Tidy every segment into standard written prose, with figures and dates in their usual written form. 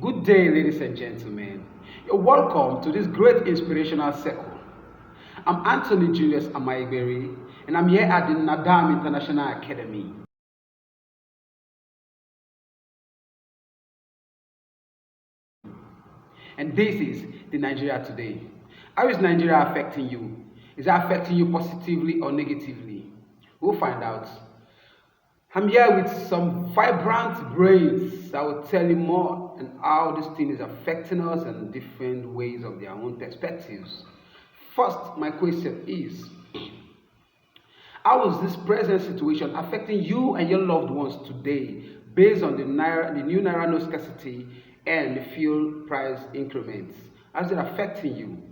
Good day, ladies and gentlemen. You're welcome to this great inspirational circle. I'm Anthony Julius Amaiberi, and I'm here at the Nadam International Academy. And this is the Nigeria Today. How is Nigeria affecting you? Is it affecting you positively or negatively? We'll find out. I'm here with some vibrant brains that will tell you more and how this thing is affecting us and different ways of their own perspectives. First, my question is, how is this present situation affecting you and your loved ones today based on the new Naira no scarcity and the fuel price increments? How is it affecting you?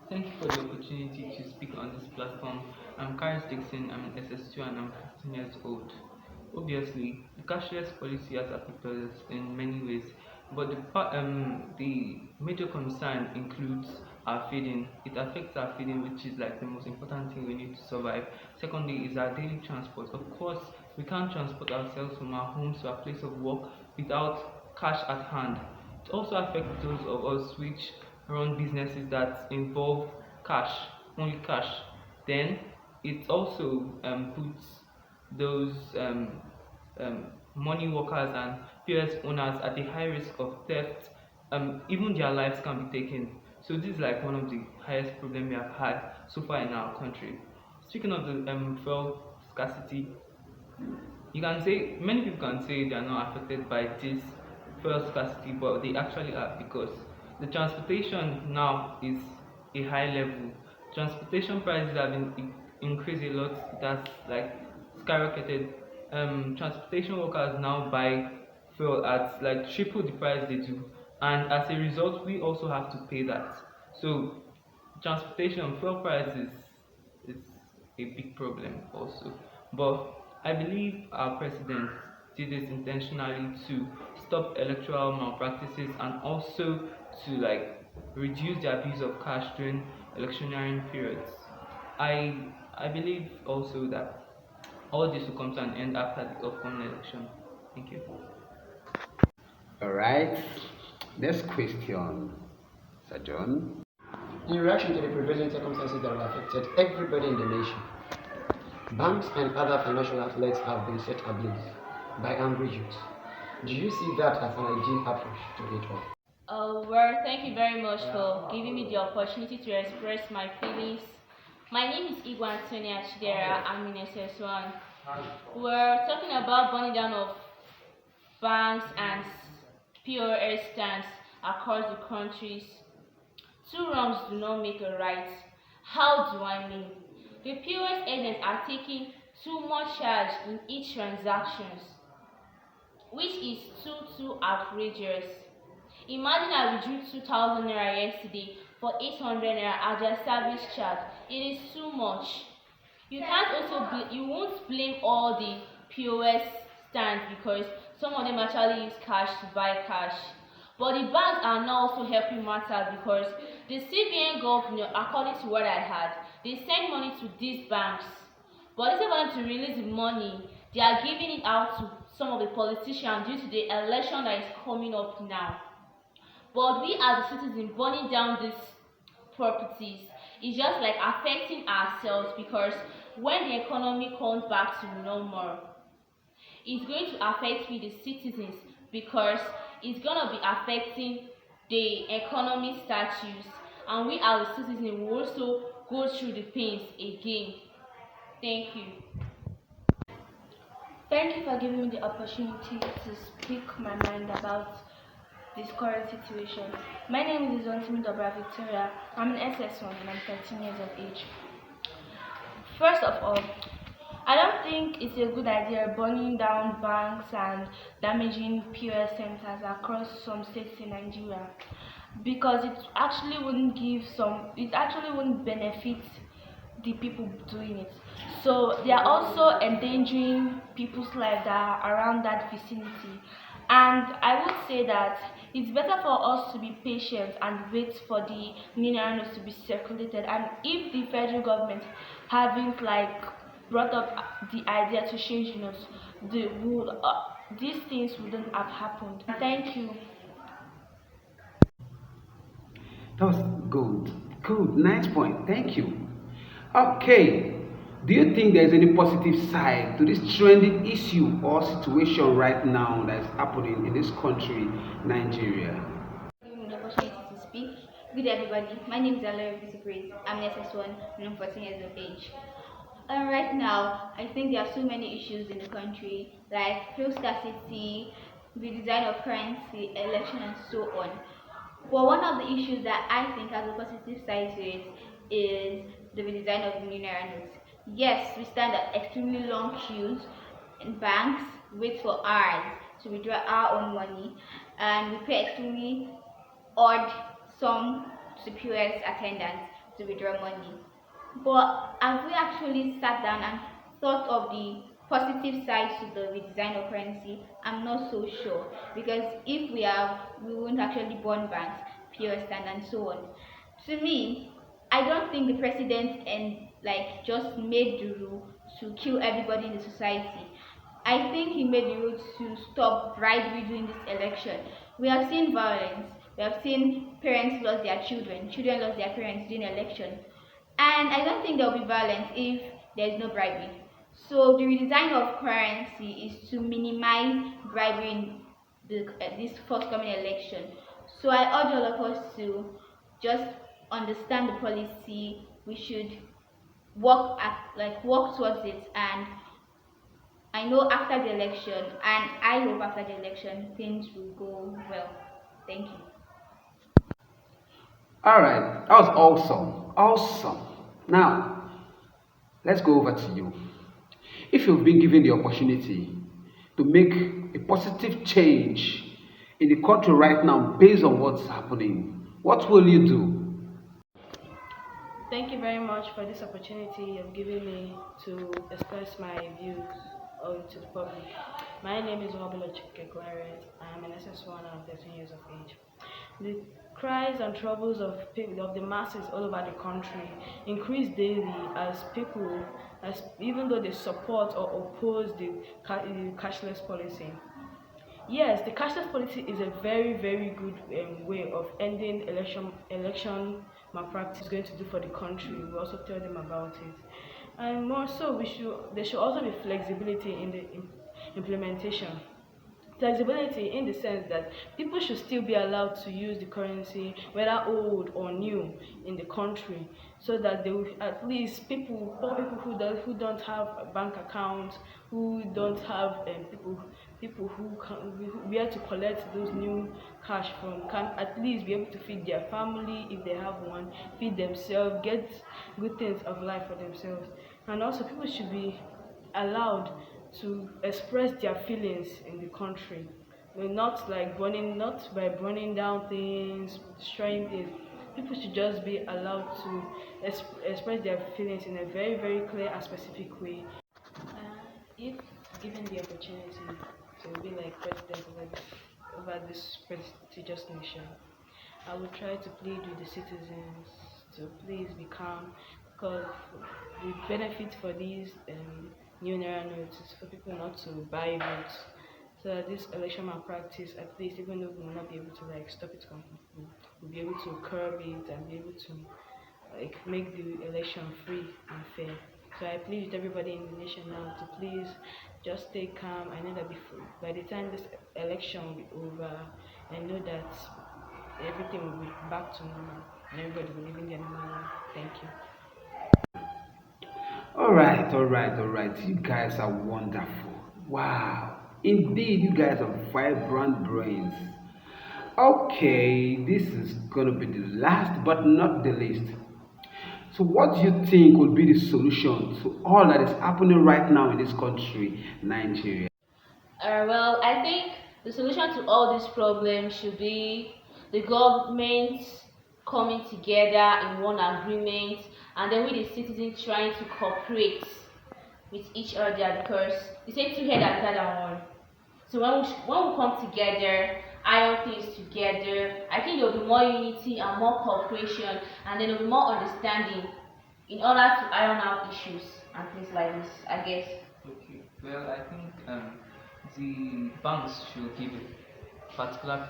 Thank you for the opportunity to speak on this platform. I'm Karis Dixon, I'm an SS2 and I'm 15 years old. Obviously, the cashless policy has affected us in many ways, but the major concern includes our feeding. It affects our feeding, which is like the most important thing we need to survive. Secondly, is our daily transport. Of course, we can't transport ourselves from our homes to our place of work without cash at hand. It also affects those of us which run businesses that involve cash, only cash. Then it also puts those money workers and POS owners at a high risk of theft. Even their lives can be taken. So this is like one of the highest problems we have had so far in our country. Speaking of the fuel scarcity, you can say many people can say they are not affected by this fuel scarcity, but they actually are because the transportation now is a high level. Transportation prices have been increased a lot. It has like skyrocketed. Transportation workers now buy fuel at like triple the price they do, and as a result, we also have to pay that. So transportation fuel prices is a big problem also. But I believe our president did this intentionally to stop electoral malpractices and also to like reduce the abuse of cash during electioneering periods. I believe also that all this will come to an end after the upcoming election. Thank you. All right. Next question, Sir John. In reaction to the prevailing circumstances that have affected everybody in the nation, banks and other financial outlets have been set ablaze by angry youths. Do you see that as an ideal approach to it all? Well, thank you very much for giving me the opportunity to express my feelings. My name is Igwa Antonia Chidera. I'm in SS1. We're talking about burning down of banks and POS stands across the countries. Two wrongs do not make a right. How do I mean? The POS agents are taking too much charge in each transactions, which is too outrageous. Imagine I withdrew 2,000 naira yesterday for 800 naira as their service charge. It is too much. You won't blame all the POS stands because some of them actually use cash to buy cash. But the banks are now also helping matters because the CBN governor, according to what I heard, they send money to these banks. But instead of them to release the money, they are giving it out to some of the politicians due to the election that is coming up now. But we as a citizen burning down these properties is just like affecting ourselves because when the economy comes back to normal, it's going to affect we the citizens because it's gonna be affecting the economy statues and we as a citizen will also go through the pains again. Thank you. Thank you for giving me the opportunity to speak my mind about this current situation. My name is Zontimi Dobra Victoria. I'm an SS1 and I'm 13 years of age. First of all, I don't think it's a good idea burning down banks and damaging POS centers across some states in Nigeria because it actually wouldn't benefit the people doing it. So they are also endangering people's lives that are around that vicinity. And I would say that it's better for us to be patient and wait for the new narratives to be circulated. And if the federal government haven't like brought up the idea to change these things wouldn't have happened. Thank you. That was good. Good. Nice point. Thank you. Okay. Do you think there's any positive side to this trending issue or situation right now that's happening in this country, Nigeria? Giving me the opportunity to speak. Good day, everybody. My name is Alera Grace. I'm an SS1 and I'm 14 years of age. Right now, I think there are so many issues in the country, like fuel scarcity, the design of currency, election, and so on. But one of the issues that I think has a positive side to it is the redesign of the millionaire notes. Yes, we stand at extremely long queues in banks, wait for hours to withdraw our own money, and we pay extremely odd sum to POS attendants to withdraw money. But have we actually sat down and thought of the positive sides to the redesign of currency? I'm not so sure, because if we have, we won't actually burn banks, POS stand, and so on. To me, I don't think the president and like just made the rule to kill everybody in the society. I think he made the rule to stop bribery during this election. We have seen violence. We have seen parents lost their children lost their parents during election. And I don't think there will be violence if there is no bribery. So the redesign of currency is to minimize bribery in this forthcoming election. So I urge all of us to just understand the policy. We should work towards it, and I know after the election, and I hope after the election things will go well. Thank you. All right. That was awesome. Awesome. Now, let's go over to you. If you've been given the opportunity to make a positive change in the country right now based on what's happening, what will you do? Thank you very much for this opportunity you've given me to express my views to the public. My name is Robelo Chikekware. I am an SS1 and I'm 13 years of age. The cries and troubles of people, of the masses all over the country increase daily as people, as even though they support or oppose the cashless policy. Yes, the cashless policy is a very, very good way of ending election malpractice is going to do for the country. We also tell them about it, and more so, there should also be flexibility in the implementation. Flexibility in the sense that people should still be allowed to use the currency, whether old or new, in the country, so that they will, at least poor people who don't have a bank account, who don't have people who where to collect those new cash from, can at least be able to feed their family if they have one, feed themselves, get good things of life for themselves. And also people should be allowed to express their feelings in the country. Not by burning down things, destroying things. People should just be allowed to express their feelings in a very, very clear and specific way. If given the opportunity to be like president over this prestigious nation, I would try to plead with the citizens to please be calm, because we benefit for these new naira notes is for people not to buy votes, so that this election malpractice, at least, even though we will not be able to like stop it completely, we'll be able to curb it and be able to like make the election free and fair. So I plead with everybody in the nation now to please just stay calm. I know that by the time this election will be over, I know that everything will be back to normal and everybody will live in their normal life. Thank you. All right. You guys are wonderful. Wow. Indeed, you guys are vibrant brains. Okay, this is gonna be the last but not the least. So, what do you think will be the solution to all that is happening right now in this country, Nigeria? Well, I think the solution to all these problems should be the government coming together in one agreement, and then with the citizens trying to cooperate with each other, because they say two heads are better than one. So when we come together, iron things together, I think there will be more unity and more cooperation, and then there will be more understanding in order to iron out issues and things like this, I guess. Okay. Well, I think the banks should give particular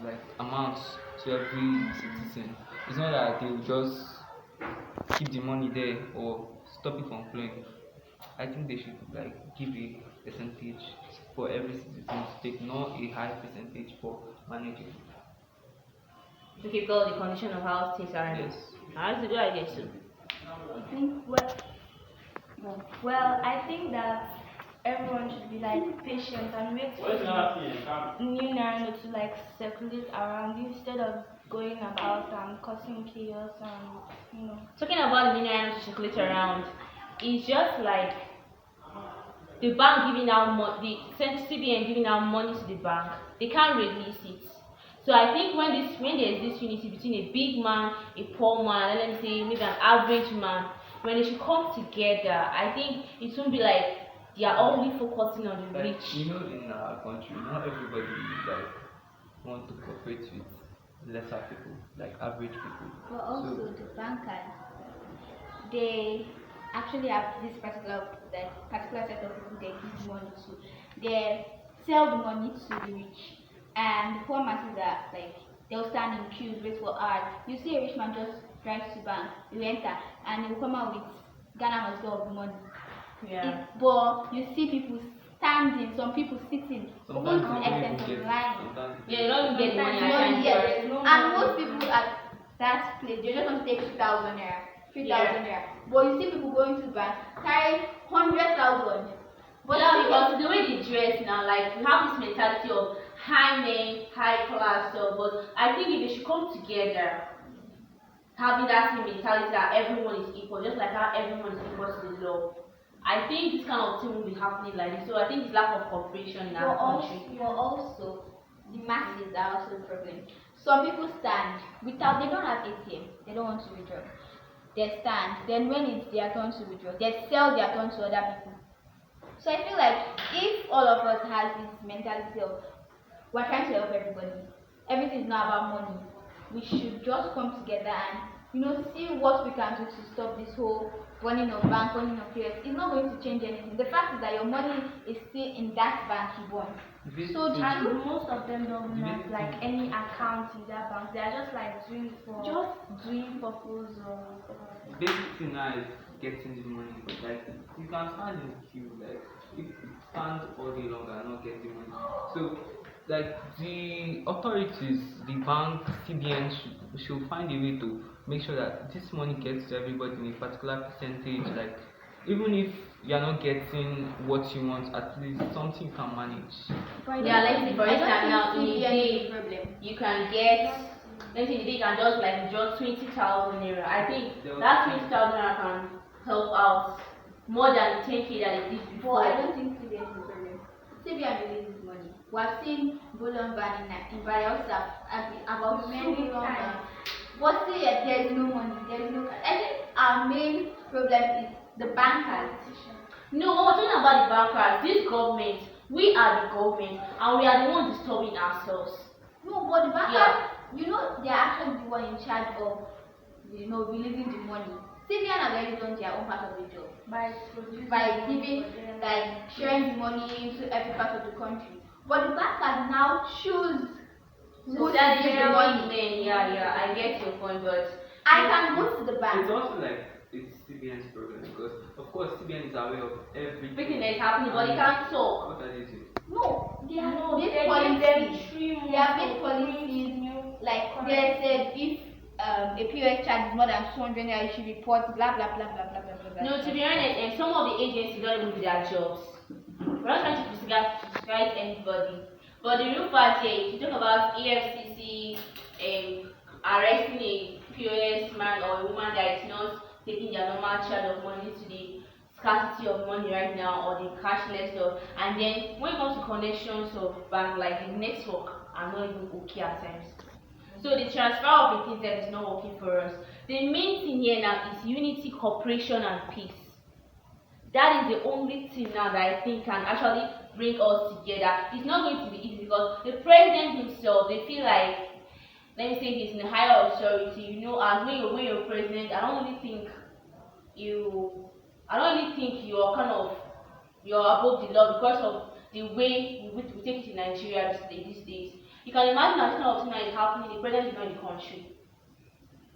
like amounts to every citizen. It's not that they will just keep the money there or stop it from flowing. I think they should like give a percentage for every citizen to take, not a high percentage for managing. To keep all the condition of how things are. Yes. That's a good idea too. I think I think that everyone should be like patient and wait for the new narrative to like circulate around instead of going about and causing chaos and Talking about the mineral to circulate around, it's just like the bank giving out money, the CBN giving out money to the bank. They can't release it. So I think when there's this unity between a big man, a poor man, and let me say maybe an average man, when they should come together, I think it won't be like they are only focusing on the Like rich. in our country, not everybody like want to cooperate with lesser people, like average people. But also the bankers, they actually have this particular set of people they give money to. They sell the money to the rich, and the poor masses are like they'll stand in queues, wait for hours. You see a rich man just drives to bank, you enter, and he will come out with Ghana must go of the money. Yeah. But you see people standing, some people sitting, Sometimes almost to they the don't extent even of get lying. sometimes Yeah, you don't get the money at Sometimes times. yes. And most people at that place, they just want to take 2,000 naira, 3,000 naira. But you see people going to the bank carrying 100,000. But Yeah, because the way they dress now, like we have this mentality of high men, high class stuff, but I think if they should come together, having that same mentality that everyone is equal, just like how everyone is equal to the law. I think this kind of thing will be happening like this. So I think it's lack of cooperation in our country. but also, the masses are also the problem. Some people stand without, they don't have ATM, they don't want to withdraw. They stand, then when it's their turn to withdraw, they sell their turn to other people. So I feel like if all of us has this mentality of we're trying to help everybody, everything is not about money, we should just come together and see what we can do to stop this whole running of bank, running of POS. It's not going to change anything. The fact is that your money is still in that bank you want. So and most of them don't have like any account in their bank. They are just like doing purpose or basic thing now is getting the money, but like you can stand in the queue, like you stand all day long and not get the money. So like the authorities, the bank, CBN should find a way to make sure that this money gets to everybody in a particular percentage. Like even if you are not getting what you want, at least something you can manage. Yeah, let's say for instance now in a day problem. you can get, let's say in a day you can just like withdraw 20,000 naira. I think that 20,000 naira can help out more than 10k that it did But before. I don't think CBN is the problem. CBN releases money. We have seen bullion ban in Bayelsa about many times. But still yet there is no money, there is no cash. I think our main problem is the bankers. No, when we're talking about the bankers, this government, we are the government and we are the ones disturbing ourselves. No, but the bankers, Yeah. they are actually the one in charge of, releasing the money. CBN has already done their own part of the job by giving, like, sharing the money to every part of the country. But the bankers now choose So who to that give is the the money. then, yeah, I get your point, but I can go to the bank. It's also like it's CBN's problem because of course CBN is aware of everything. everything that is happening, but they can't talk. What are they doing? No, they have No, made they policies. give them 3 They have months made to policies. print new Like currency. they said, if a POS charge is more than 200 naira, you should report blah blah blah blah blah blah blah. blah. No, to be honest, and some of the agencies don't even do their jobs. We're not trying to criticize anybody. But the real fact here, if you talk about EFCC arresting a POS man or a woman that is not taking their normal charge of money to the scarcity of money right now or the cashless stuff, and then when it comes to connections of bank, like the network are not even okay at times. So the transfer of the things that is not working for us. The main thing here now is unity, cooperation, and peace. That is the only thing now that I think can actually bring us together. It's not going to be easy because the president himself, they feel like, let me say this in a higher authority, as when you're president, I don't really think you're you're above the law because of the way we take it in Nigeria these days. You can imagine that this kind of thing that is happening, the president is not in the country.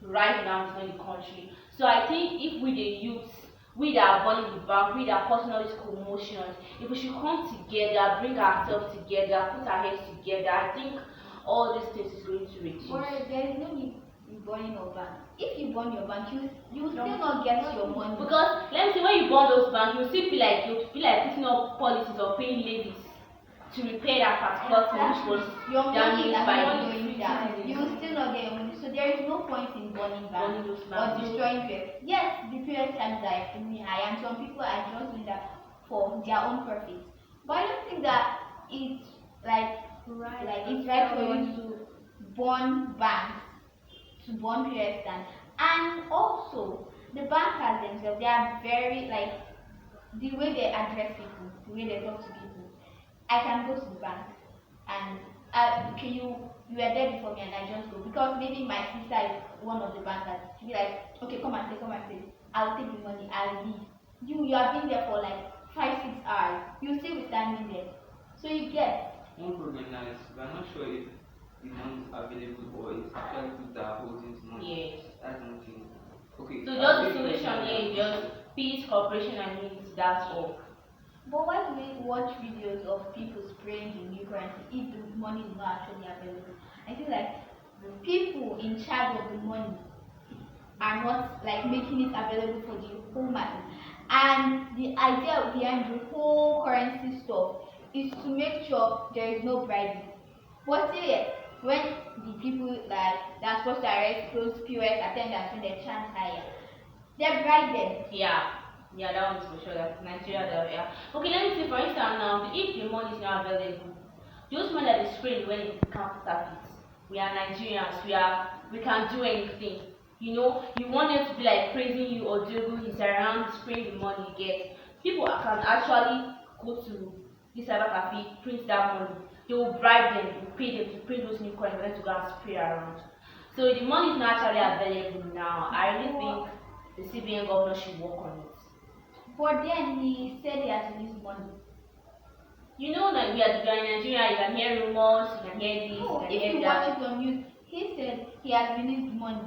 Right now, it's not in the country. So I think if we the youths, we that are born in the bank, we that are causing all these commotions, if we should come together, bring ourselves together, put our heads together, I think all these things is going to reduce. Or there is no need in burning your bank. If you burn your bank, you will still not get your money. Because let me say, when you burn those banks, you still feel like putting up policies or paying levies to repair that particular thing which was your money damaged is by not the going down. You will still not get your money. So there is no point in burning banks those or banks. destroying POS. Yes, the POS times are extremely high, and some people are just doing that for their own profit. But I don't think that it's it's right for you to burn banks, to burn POS stands. And also the bankers themselves, they are very the way they address people, the way they talk to people. I can go to the bank and okay, you were there before me and I just go because maybe my sister is one of the bankers. She'll be like, okay, come and stay. I'll take the money, I'll leave. You have been there for like 5-6 hours. You still be standing there. So you get. One problem now is we are not sure if the money is available or it's actually people that are holding the money. Yes. That's one thing. Okay. So just the solution here is just peace, cooperation, and unity. That's all. But why do we watch videos of people spraying the new currency if the money is not actually available? I feel like the people in charge of the money are not making it available for the whole masses. And the idea behind the whole currency stuff is to make sure there is no bribery. But still, yes, when the people that are supposed to arrest those POS attendants when they chant higher, they bribe them. Yeah, that one's for sure. That's Nigeria. Okay, let me see. For instance, now if the money is not available, those money that is sprayed when it counterfeits. We are Nigerians. We can do anything. You want them to be praising you or doing is around spraying the money you get. People can actually go to this cyber cafe, print that money. They will bribe them, they will pay them to print those new coins for them to go and spray around. So the money is not actually available now. I really think the CBN governor should work on it. But then he said he has released money. We are in Nigeria, you can hear rumors, you can hear this, No, you can if hear you that. watch it on news, he said he has released money.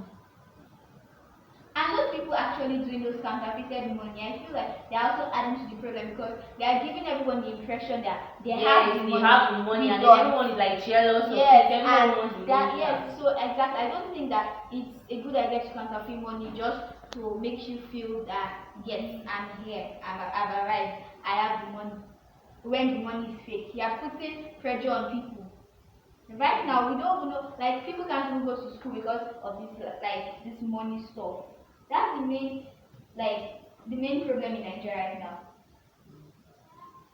And those people actually doing those counterfeited money, I feel like they're also adding to the problem because they are giving everyone the impression that they have the money, and everyone is jealous of it. Everyone wants the money. Yes, so exactly. I don't think that it's a good idea to counterfeit money just to make you feel that yes, I'm here, I've arrived, I have the money. When the money is fake, you are putting pressure on people. Right now, we don't even know, people can't even go to school because of this money stuff. That's the main problem in Nigeria right now.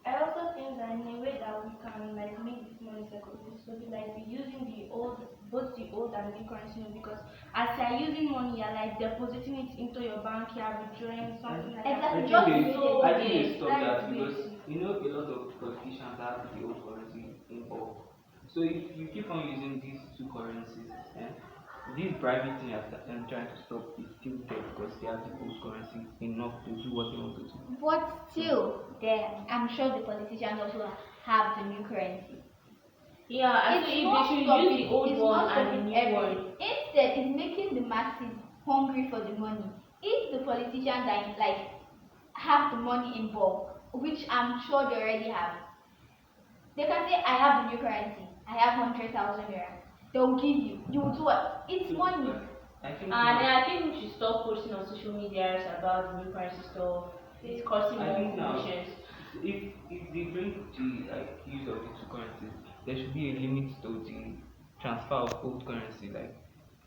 I also think that in a way that we can make this money circulate, so be using both the old and new currency note, because as you are using money, you are depositing it into your bank, you are withdrawing something like that. I think they stop that because a lot of politicians have the old currency in bulk. So if you keep on using these two currencies, this bribery thing I'm trying to stop is still there because they have the old currency enough to do what they want to do. But still, I'm sure the politicians also have the new currency. Yeah, I think they should use the old one and the new one. Instead, it's making the masses hungry for the money. If the politicians have the money in bulk, which I'm sure they already have, they can say, I have the new currency, I have 100,000 naira. They will give you. You will do what? It's money. I think we should stop posting on social media about the new currency stuff. It's causing more emotions. If they bring the use of the two currencies, there should be a limit to the transfer of old currency.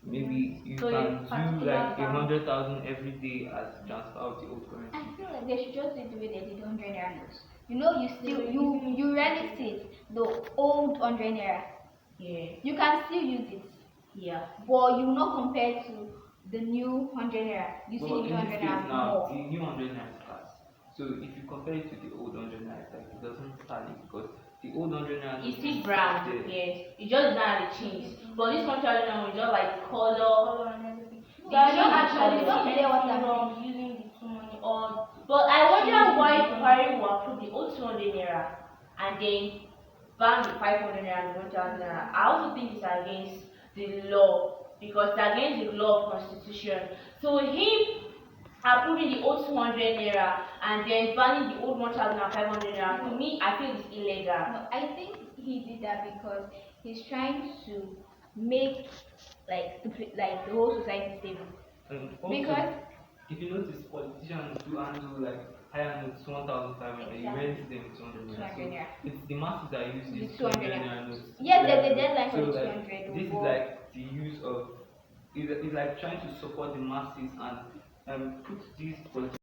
Maybe you can do 100,000 every day as transfer of the old currency. I feel like they should just do it the way they did 100 naira notes. You rarely see it, the old 100 naira. Yeah. You can still use it. Yeah. But you will not compare to the new 100 naira. You see the new 100 naira now, more. the new 100 naira is fast. So if you compare it to the old 100 naira, it doesn't tally because the old 100 naira it's still brown. Yes. It just doesn't have the change. But this country now is just color And everything. So I don't actually see see what I'm wrong using the two money or But I wonder why Buhari will approve the old 200 naira and then ban the 500 naira and 1,000 naira, I also think it's against the law because it's against the law of constitution. So him approving the old 200 naira and then banning the old 1,500 naira, to me, I feel it's illegal. No, I think he did that because he's trying to make like the whole society stable. Also, Because if you notice, politicians do handle like higher notes, 1,500, you Exactly. rarely see them with 200 naira. 200 naira. So it's the masses that use The these 200 200 naira. naira notes. Yes, there's a deadline for So, the like, 200. this is like the use of, it's like trying to support the masses and put these politicians